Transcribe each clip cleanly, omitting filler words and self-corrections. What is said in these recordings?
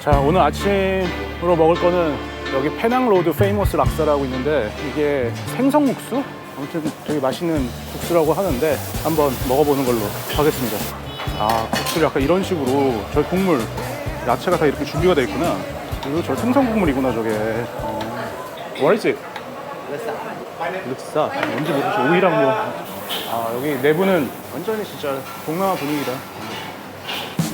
자, 오늘 아침으로 먹을 거는 여기 페낭로드 페이머스 락사라고 있는데 이게 생선국수? 아무튼 되게 맛있는 국수라고 하는데 한번 먹어보는 걸로 하겠습니다. 아, 국수를 약간 이런 식으로 저 국물 야채가 다 이렇게 준비가 되어 있구나. 그리고 저 생선 국물이구나 저게. What is it? 르사. 뭔지 모르겠어. 오이랑 뭐. 아, 여기 내부는 완전히 진짜 동남아 분위기다.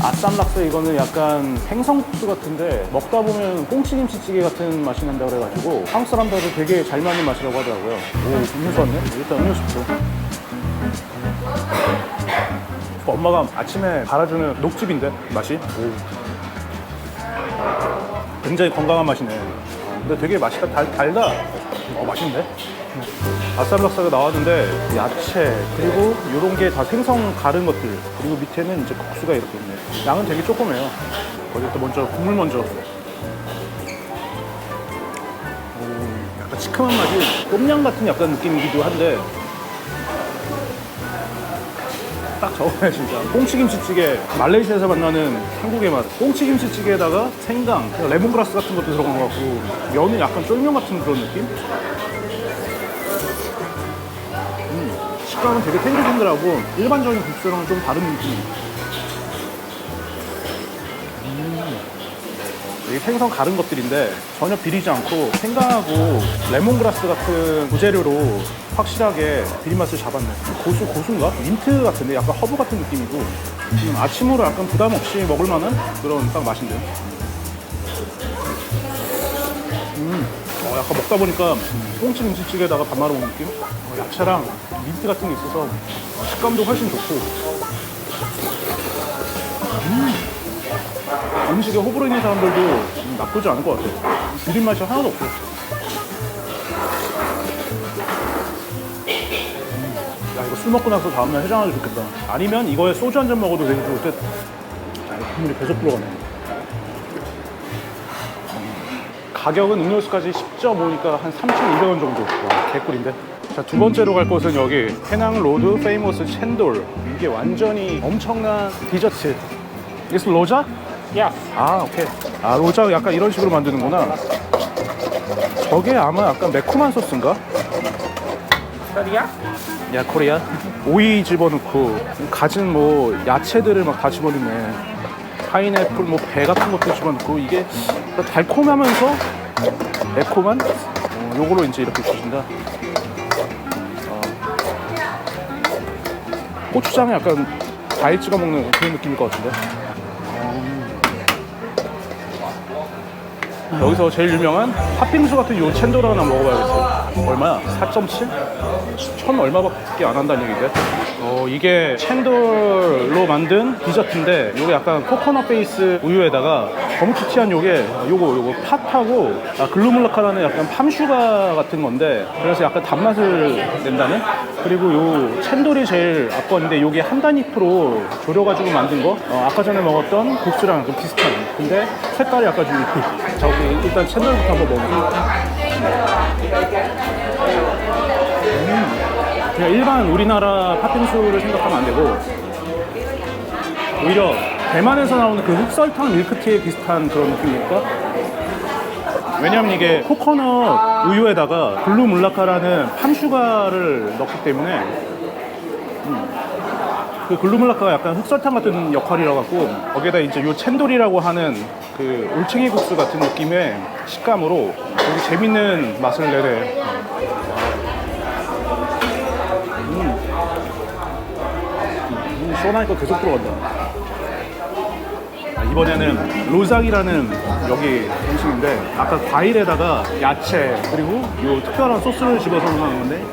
아쌈 락사 이거는 약간 생선국수 같은데 먹다 보면 꽁치김치찌개 같은 맛이 난다 그래가지고 한국 사람들도 되게 잘 맞는 맛이라고 하더라고요. 오, 음료수 왔네? 일단 음료수부터. 엄마가 아침에 갈아주는 녹즙인데 맛이? 오. 굉장히 건강한 맛이네. 근데 되게 맛있다. 달다. 맛있는데? 아쌈 락사가 나왔는데 야채 그리고 이런 게 다 생선 가른 것들 그리고 밑에는 이제 국수가 이렇게 있네. 양은 되게 조그매요. 거기부터 먼저 국물 먼저. 오, 약간 시큼한 맛이 똠양 같은 약간 느낌이기도 한데 딱 저거네 진짜. 꽁치김치찌개 말레이시아에서 만나는 한국의 맛. 꽁치김치찌개에다가 생강, 레몬그라스 같은 것도 들어간 것 같고 면은 약간 쫄면 같은 그런 느낌? 식감은 되게 탱글탱글하고 일반적인 국수랑은 좀 다른 느낌. 이게 생선 가른 것들인데 전혀 비리지 않고 생강하고 레몬그라스 같은 부재료로 확실하게 비린맛을 잡았네. 고수인가? 민트 같은데 약간 허브 같은 느낌이고 아침으로 약간 부담 없이 먹을 만한 그런 딱 맛인데. 약간 먹다 보니까 꽁치김치찌개에다가 밥 말아 먹는 느낌? 야채랑 민트 같은 게 있어서 식감도 훨씬 좋고 음식에 호불호 있는 사람들도 나쁘지 않을 것 같아요. 비린 맛이 하나도 없고. 야, 이거 술 먹고 나서 다음날 해장하기 좋겠다. 아니면 이거에 소주 한 잔 먹어도 되게 좋을 듯. 자, 이 국물이 계속 들어가네. 가격은 음료수까지 10.5니까 한 3,200원 정도. 와, 개꿀인데. 자, 두 번째로 갈 곳은 여기 페낭로드 페이머스 챈돌. 이게 완전히 엄청난 디저트. 이게 로자? 야. 아, 오케이. 아, 로자 약간 이런 식으로 만드는구나. 저게 아마 약간 매콤한 소스인가? 코리아? 야, 코리아. 오이 집어넣고 가진 뭐 야채들을 막 다 집어넣네. 파인애플, 뭐 배 같은 것도 집어넣고 이게 달콤하면서 매콤한 요거로 이제 이렇게 주신다. 고추장에 약간 과일 찍어 먹는 그런 느낌일 것 같은데. 여기서 제일 유명한 팥빙수 같은 요 챈돌 하나 먹어봐야겠어. 얼마야? 4.7? 1,000 얼마밖에 안 한다는 얘기인데. 이게 챈돌로 만든 디저트인데 요게 약간 코코넛 베이스 우유에다가 거무튀튀한 요게 요거 팥하고 글루물라카라는 약간 팜슈가 같은 건데 그래서 약간 단맛을 낸다는. 그리고 요 챈돌이 제일 앞건인데 요게 한 단잎으로 졸여가지고 만든 거. 아까 전에 먹었던 국수랑 좀 비슷한. 근데 색깔이 약간 좀 저기 일단 챈돌부터 한번 먹어볼게요. 그냥 일반 우리나라 팥빙수를 생각하면 안 되고 오히려 대만에서 나오는 그 흑설탕 밀크티에 비슷한 그런 느낌일까? 왜냐면 이게 코코넛 우유에다가 글루물라카라는 팜슈가를 넣기 때문에 그 글루물라카가 약간 흑설탕 같은 역할이라 갖고 거기에다 이제 요 챈돌이라고 하는 그 올챙이 국수 같은 느낌의 식감으로 되게 재밌는 맛을 내래. 시원하니까 계속 들어간다. 이번에는 로작이라는 여기 음식인데 아까 과일에다가 야채 그리고 이 특별한 소스를 집어서 넣는 건데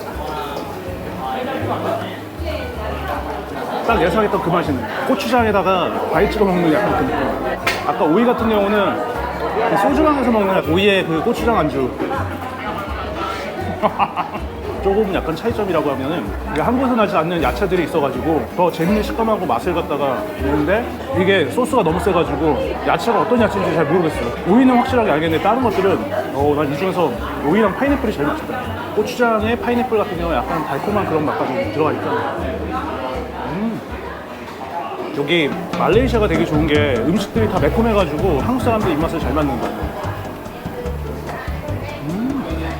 딱 예상했던 그 맛이네. 고추장에다가 과일 찍어 먹는 약간 그 느낌. 아까 오이 같은 경우는 소주랑에서 먹는 오이의 그 고추장 안주. 조금 약간 차이점이라고 하면은 이게 한국에서 나지 않는 야채들이 있어가지고 더 재밌는 식감하고 맛을 갖다가 내는데 이게 소스가 너무 세가지고 야채가 어떤 야채인지 잘 모르겠어요. 오이는 확실하게 알겠는데 다른 것들은 난 이 중에서 오이랑 파인애플이 제일 맛있다. 고추장에 파인애플 같은 경우는 약간 달콤한 그런 맛까지 들어가니까 여기 말레이시아가 되게 좋은 게 음식들이 다 매콤해가지고 한국 사람들 입맛에 잘 맞는 것 같아요.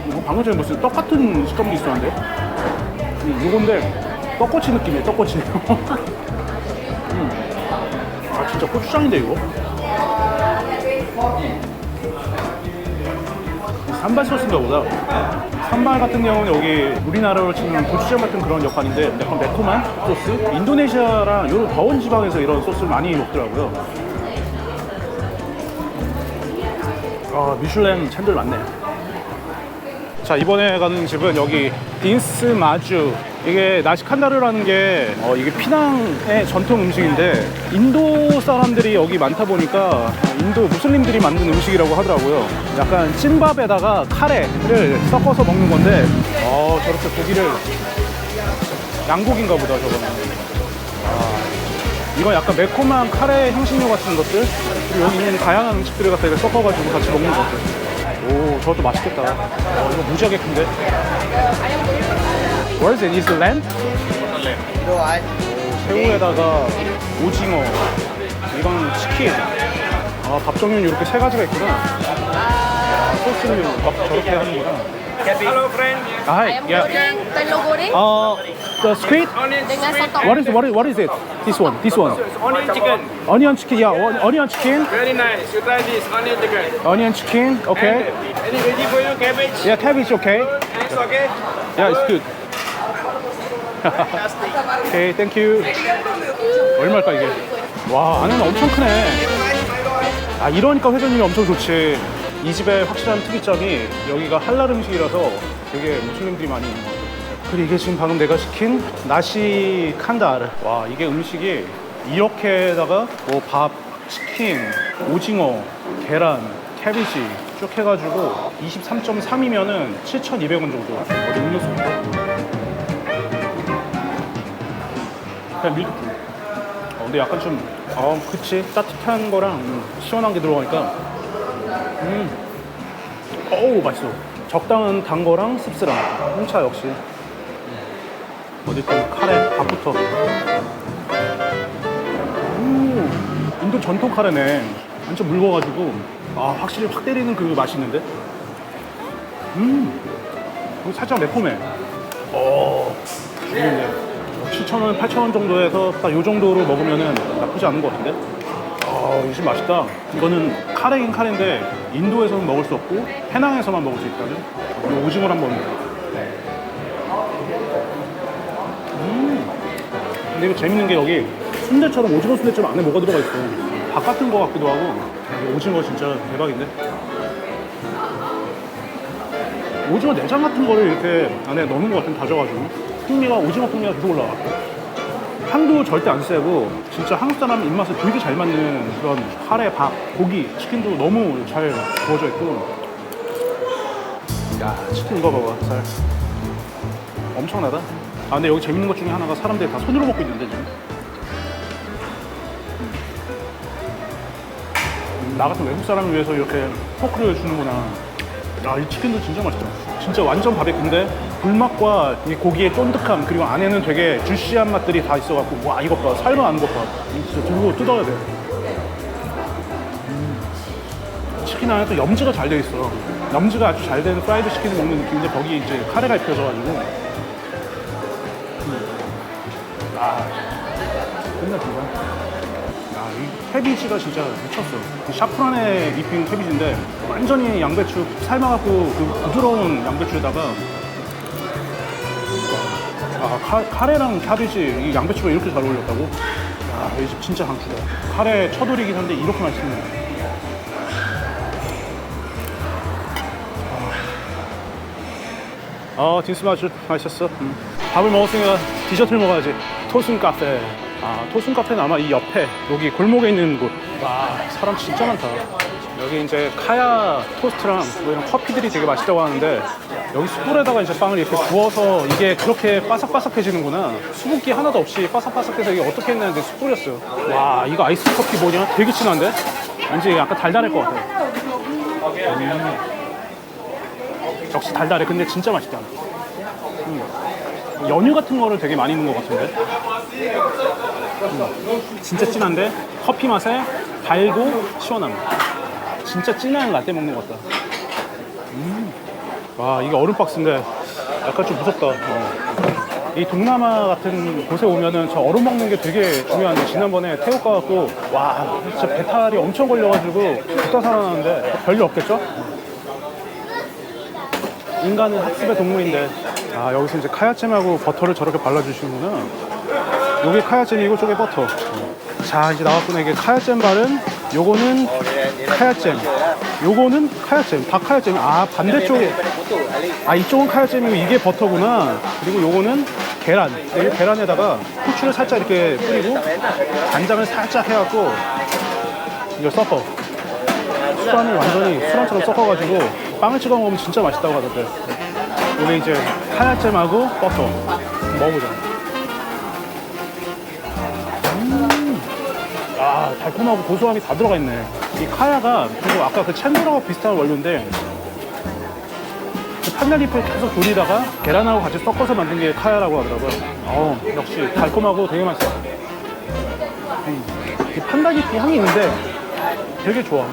이거 방금 전에 무슨 떡 같은 식감도 있었는데? 이건데 떡꼬치 느낌이에요, 떡꼬치. 아, 진짜 고추장인데, 이거? 산발 소스인가 보다. 산발 같은 경우는 여기 우리나라로 치면 고추장 같은 그런 역할인데 약간 매콤한 소스? 인도네시아랑 이런 더운 지방에서 이런 소스를 많이 먹더라고요. 아, 미슐랭 챈들 많네. 자, 이번에 가는 집은 여기 딘스 마주. 이게 나시칸다르라는 게 이게 피낭의 전통 음식인데 인도 사람들이 여기 많다 보니까 인도 무슬림들이 만든 음식이라고 하더라고요. 약간 찐밥에다가 카레를 섞어서 먹는 건데 저렇게 고기를 양고기인가 보다 저거는. 이건 약간 매콤한 카레 향신료 같은 것들 그리고 여기 있는 다양한 음식들을 갖다 섞어가지고 같이 먹는 것 같아요. 오, 저것도 맛있겠다. 이거 무지하게 큰데? What is it? Is it lamb? 새우에다가 오징어, 이건 치킨. 밥 종류는 이렇게 세 가지가 있구나. 소스를 막 저렇게 하는구나. Hello, friend. Hi. Yeah. Telur goreng The squid? dengan sotong. What is it? This one. Onion chicken. Onion chicken. Yeah, onion chicken. Very nice. You try this onion chicken. Onion chicken. Okay. Any veggie for you? Cabbage. Yeah, cabbage. Okay. It's okay. Yeah, it's good. Okay, thank you. 얼마일까 이게? 와, 안에는 엄청 크네. 아, 이러니까 회전율이 엄청 좋지. 이 집의 확실한 특이점이 여기가 할랄 음식이라서 되게 무슬림들이 많이 있는 것 같아요. 그리고 이게 지금 방금 내가 시킨 나시 칸다르. 와, 이게 음식이 이렇게다가 뭐 밥, 치킨, 오징어, 계란, 캐비지 쭉 해가지고 23.3이면은 7,200원 정도. 어디 음료수부터? 그냥 밀크티. 근데 약간 좀 그치, 따뜻한 거랑 시원한 게 들어가니까 어우, 맛있어. 적당한 단 거랑 씁쓸함. 홍차 역시. 어디 또 카레 밥부터. 인도 전통 카레네. 완전 묽어가지고 확실히 확 때리는 그 맛이 있는데. 그리고 살짝 매콤해. 죽이네. 7,000원, 8,000원 정도에서 딱 요 정도로 먹으면은 나쁘지 않은 것 같은데? 이거 진짜 맛있다. 이거는 카레긴 카레인데 인도에서는 먹을 수 없고 페낭에서만 먹을 수 있다는. 이 오징어를 한번. 근데 이거 재밌는 게 여기 순대처럼 오징어 순대처럼 안에 뭐가 들어가 있어. 밥 같은 거 같기도 하고. 오징어 진짜 대박인데? 오징어 내장 같은 거를 이렇게 안에 넣는 것 같은 다져가지고 오징어 풍미가 계속 올라와. 향도 절대 안 세고 진짜 한국 사람 입맛에 되게 잘 맞는 그런 카레, 밥, 고기, 치킨도 너무 잘 구워져 있고. 야, 치킨 이거 봐봐, 살 엄청나다. 근데 여기 재밌는 것 중에 하나가 사람들이 다 손으로 먹고 있는데 지금. 나 같은 외국 사람을 위해서 이렇게 포크를 주는구나. 이 치킨도 진짜 맛있다. 진짜 완전 바베큐인데 불맛과 이 고기의 쫀득함 그리고 안에는 되게 주시한 맛들이 다 있어갖고 와, 이것 봐. 살도 나는 것 봐. 진짜 들고 뜯어야 돼. 치킨 안에 또 염지가 잘 돼 있어. 염지가 아주 잘 된 프라이드 치킨을 먹는 느낌인데 거기 이제 카레가 입혀져가지고 끝났습니다. 이 캐비지가 진짜 미쳤어. 그 샤프란에 입힌 캐비지인데 완전히 양배추 삶아갖고 그 부드러운 양배추에다가 카레랑 캐비지 이 양배추가 이렇게 잘 어울렸다고? 이 집 진짜 강추다. 카레 처돌이긴 한데 이렇게 맛있네. 딘스 마주 맛있었어. 밥을 먹었으니까 디저트를 먹어야지. 토순 카페. 토순 카페는 아마 이 옆에 여기 골목에 있는 곳. 와, 사람 진짜 많다. 여기 이제 카야 토스트랑 뭐 이런 커피들이 되게 맛있다고 하는데 여기 숯불에다가 이제 빵을 이렇게 구워서 이게 그렇게 바삭바삭해지는구나. 수분기 하나도 없이 바삭바삭해서 이게 어떻게 했는데 숯불이었어요. 와, 이거 아이스 커피 뭐냐? 되게 진한데? 왠지 약간 달달할 것 같아. 역시 달달해. 근데 진짜 맛있다. 연유 같은 거를 되게 많이 넣은 것 같은데. 진짜 진한데 커피 맛에 달고 시원함. 진짜 진한 라떼 먹는 것 같다. 와, 이게 얼음 박스인데 약간 좀 무섭다. 이 동남아 같은 곳에 오면은 저 얼음 먹는 게 되게 중요한데, 지난번에 태국 가갖고 와 진짜 배탈이 엄청 걸려가지고 죽다 살아났는데 별일 없겠죠? 인간은 학습의 동물인데. 아, 여기서 이제 카야잼하고 버터를 저렇게 발라주시는구나. 요게 카야잼이고 저게 버터. 자, 이제 나왔구나. 이게 카야잼 발은, 요거는 카야잼, 요거는 카야잼, 다 카야잼. 아, 반대쪽에, 아, 이쪽은 카야잼이고 이게 버터구나. 그리고 요거는 계란. 이 계란에다가 후추를 살짝 이렇게 뿌리고 간장을 살짝 해갖고 이걸 섞어. 술안을 완전히 술안처럼 섞어가지고 빵을 찍어 먹으면 진짜 맛있다고 하던데. 이게 이제 카야잼하고 버터 먹어보자. 아, 달콤하고 고소함이 다 들어가 있네. 이 카야가 그리고 아까 그 챈들하고 비슷한 원료인데, 그 판다잎을 계속 졸이다가 계란하고 같이 섞어서 만든 게 카야라고 하더라고요. 역시 달콤하고 되게 맛있어. 이 판다잎 향이 있는데 되게 좋아.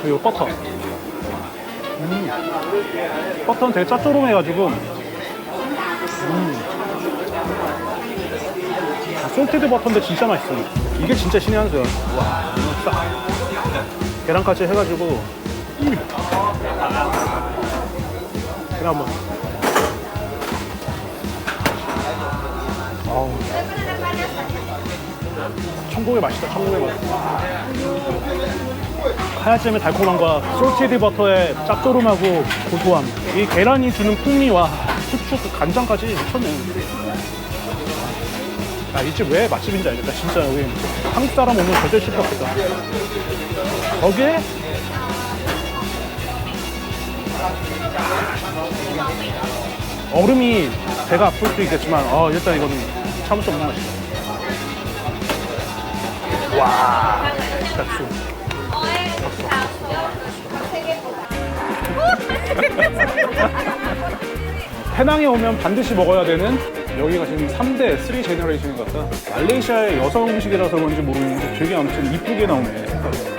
그리고 버터. 버터는 되게 짭조름해가지고. 솔티드 버터인데 진짜 맛있어. 이게 진짜 신의 한 수야. 와, 이거 딱 계란까지 해가지고. 계란 한번. 아우, 천국의 맛이다. 천국의 맛. 카야잼의 달콤함과 솔티드 버터의 짭조름하고 고소함, 이 계란이 주는 풍미와 후추 그 간장까지 미쳤네. 야, 이 집 왜 맛집인지 알겠다. 진짜 여기 한국 사람 오면 절대 실패 없다. 거기에 얼음이 배가 아플 수 있겠지만 일단 이거는 참을 수 없는 맛이다. 와, 백수. 페낭에 오면 반드시 먹어야 되는, 여기가 지금 3대 3 제너레이션인 것 같다. 말레이시아의 여성 음식이라서 그런지 모르겠는데 되게 아무튼 이쁘게 나오네, 색깔이.